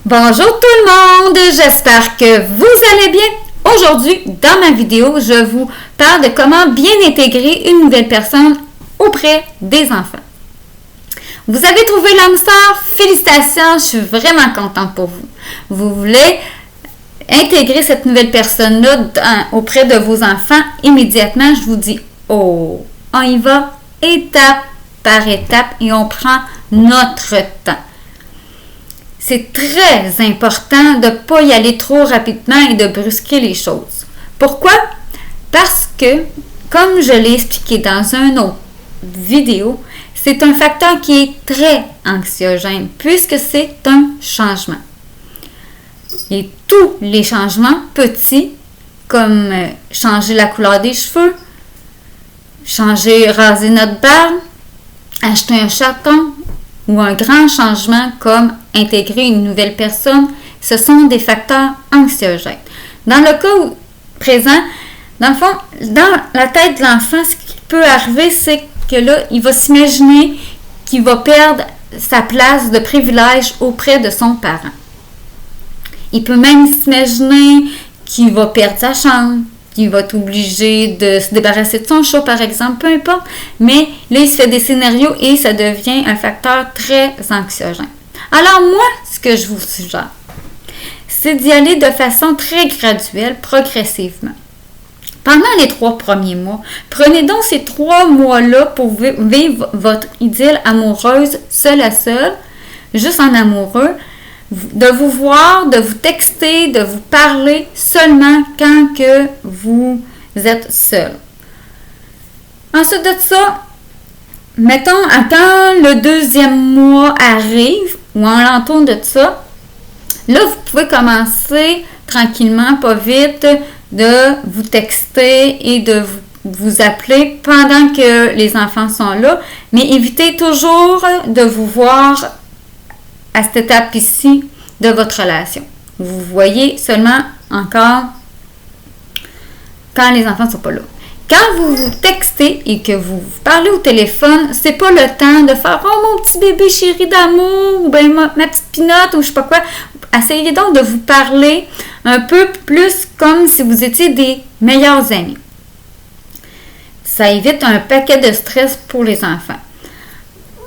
Bonjour tout le monde, j'espère que vous allez bien. Aujourd'hui, dans ma vidéo, je vous parle de comment bien intégrer une nouvelle personne auprès des enfants. Vous avez trouvé l'âme sœur? Félicitations, je suis vraiment contente pour vous. Vous voulez intégrer cette nouvelle personne-là auprès de vos enfants immédiatement, je vous dis, on y va étape par étape et on prend notre temps. C'est très important de ne pas y aller trop rapidement et de brusquer les choses. Pourquoi? Parce que, comme je l'ai expliqué dans une autre vidéo, c'est un facteur qui est très anxiogène puisque c'est un changement. Et tous les changements petits, comme changer la couleur des cheveux, raser notre barbe, acheter un chaton ou un grand changement comme intégrer une nouvelle personne, ce sont des facteurs anxiogènes. Dans le cas présent, dans le fond, dans la tête de l'enfant, ce qui peut arriver, c'est que là, il va s'imaginer qu'il va perdre sa place de privilège auprès de son parent. Il peut même s'imaginer qu'il va perdre sa chambre, qu'il va être obligé de se débarrasser de son chat, par exemple, peu importe. Mais là, il se fait des scénarios et ça devient un facteur très anxiogène. Alors moi, ce que je vous suggère, c'est d'y aller de façon très graduelle, progressivement. Pendant les 3 premiers mois, prenez donc ces 3 mois-là pour vivre votre idylle amoureuse seule à seule, juste en amoureux, de vous voir, de vous texter, de vous parler seulement quand que vous êtes seul. Ensuite de ça, mettons, quand le 2e mois arrive, ou en l'entour de ça, là, vous pouvez commencer tranquillement, pas vite, de vous texter et de vous appeler pendant que les enfants sont là, mais évitez toujours de vous voir à cette étape ici de votre relation. Vous voyez seulement encore quand les enfants ne sont pas là. Quand vous vous textez et que vous parlez au téléphone, c'est pas le temps de faire « Oh, mon petit bébé chéri d'amour » ou bien « ma petite pinotte » ou je sais pas quoi. Essayez donc de vous parler un peu plus comme si vous étiez des meilleurs amis. Ça évite un paquet de stress pour les enfants.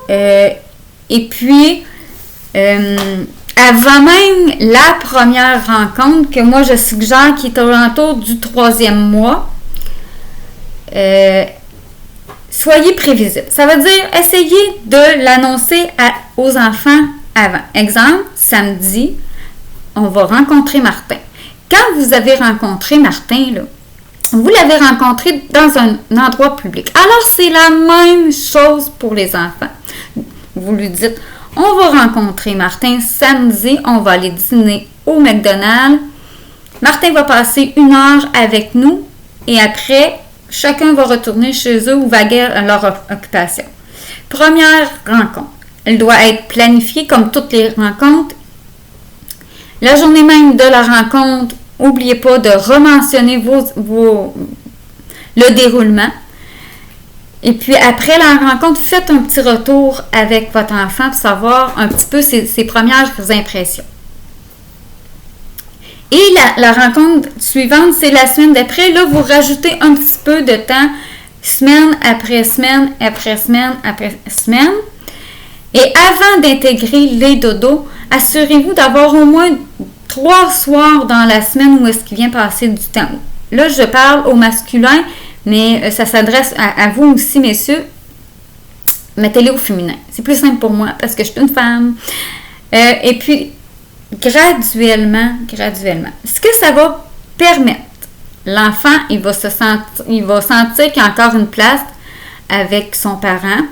Et puis, avant même la première rencontre, que moi je suggère qui est aux alentours du 3e mois, soyez prévisible. Ça veut dire essayez de l'annoncer aux enfants avant. Exemple, samedi, on va rencontrer Martin. Quand vous avez rencontré Martin, là, vous l'avez rencontré dans un endroit public. Alors, c'est la même chose pour les enfants. Vous lui dites, on va rencontrer Martin samedi, on va aller dîner au McDonald's. Martin va passer 1 heure avec nous et après, chacun va retourner chez eux ou vaguer à leur occupation. Première rencontre. Elle doit être planifiée comme toutes les rencontres. La journée même de la rencontre, n'oubliez pas de rementionner le déroulement. Et puis après la rencontre, faites un petit retour avec votre enfant pour savoir un petit peu ses premières impressions. Et la rencontre suivante, c'est la semaine d'après. Là, vous rajoutez un petit peu de temps, semaine après semaine, après semaine, après semaine. Et avant d'intégrer les dodos, assurez-vous d'avoir au moins 3 soirs dans la semaine où est-ce qu'il vient passer du temps. Là, je parle au masculin, mais ça s'adresse à vous aussi, messieurs. Mettez-les au féminin. C'est plus simple pour moi parce que je suis une femme. Et puis, graduellement, ce que ça va permettre, l'enfant, il va sentir qu'il y a encore une place avec son parent,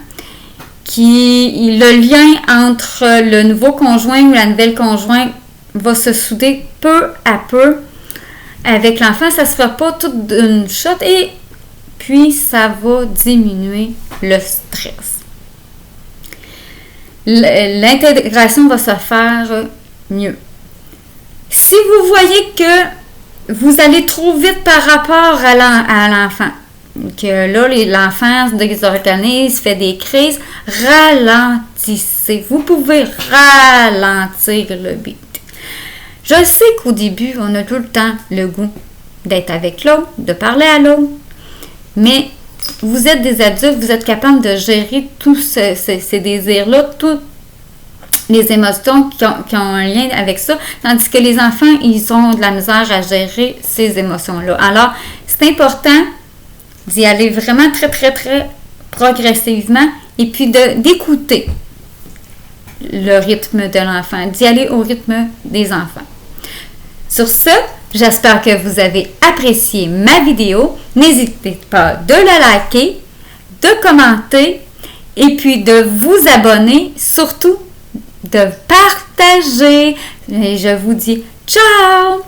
le lien entre le nouveau conjoint ou la nouvelle conjointe va se souder peu à peu avec l'enfant. Ça ne se fait pas toute d'une shot et puis ça va diminuer le stress. L'intégration va se faire mieux. Si vous voyez que vous allez trop vite par rapport à l'enfant, que là, l'enfant se désorganise, fait des crises, ralentissez. Vous pouvez ralentir le beat. Je sais qu'au début, on a tout le temps le goût d'être avec l'autre, de parler à l'autre, mais vous êtes des adultes, vous êtes capables de gérer tous ces désirs-là, toutes les émotions qui ont un lien avec ça, tandis que les enfants, ils ont de la misère à gérer ces émotions-là. Alors, c'est important d'y aller vraiment très, très, très progressivement et puis d'écouter le rythme de l'enfant, d'y aller au rythme des enfants. Sur ce, j'espère que vous avez apprécié ma vidéo. N'hésitez pas de la liker, de commenter et puis de vous abonner, surtout de partager. Et je vous dis ciao!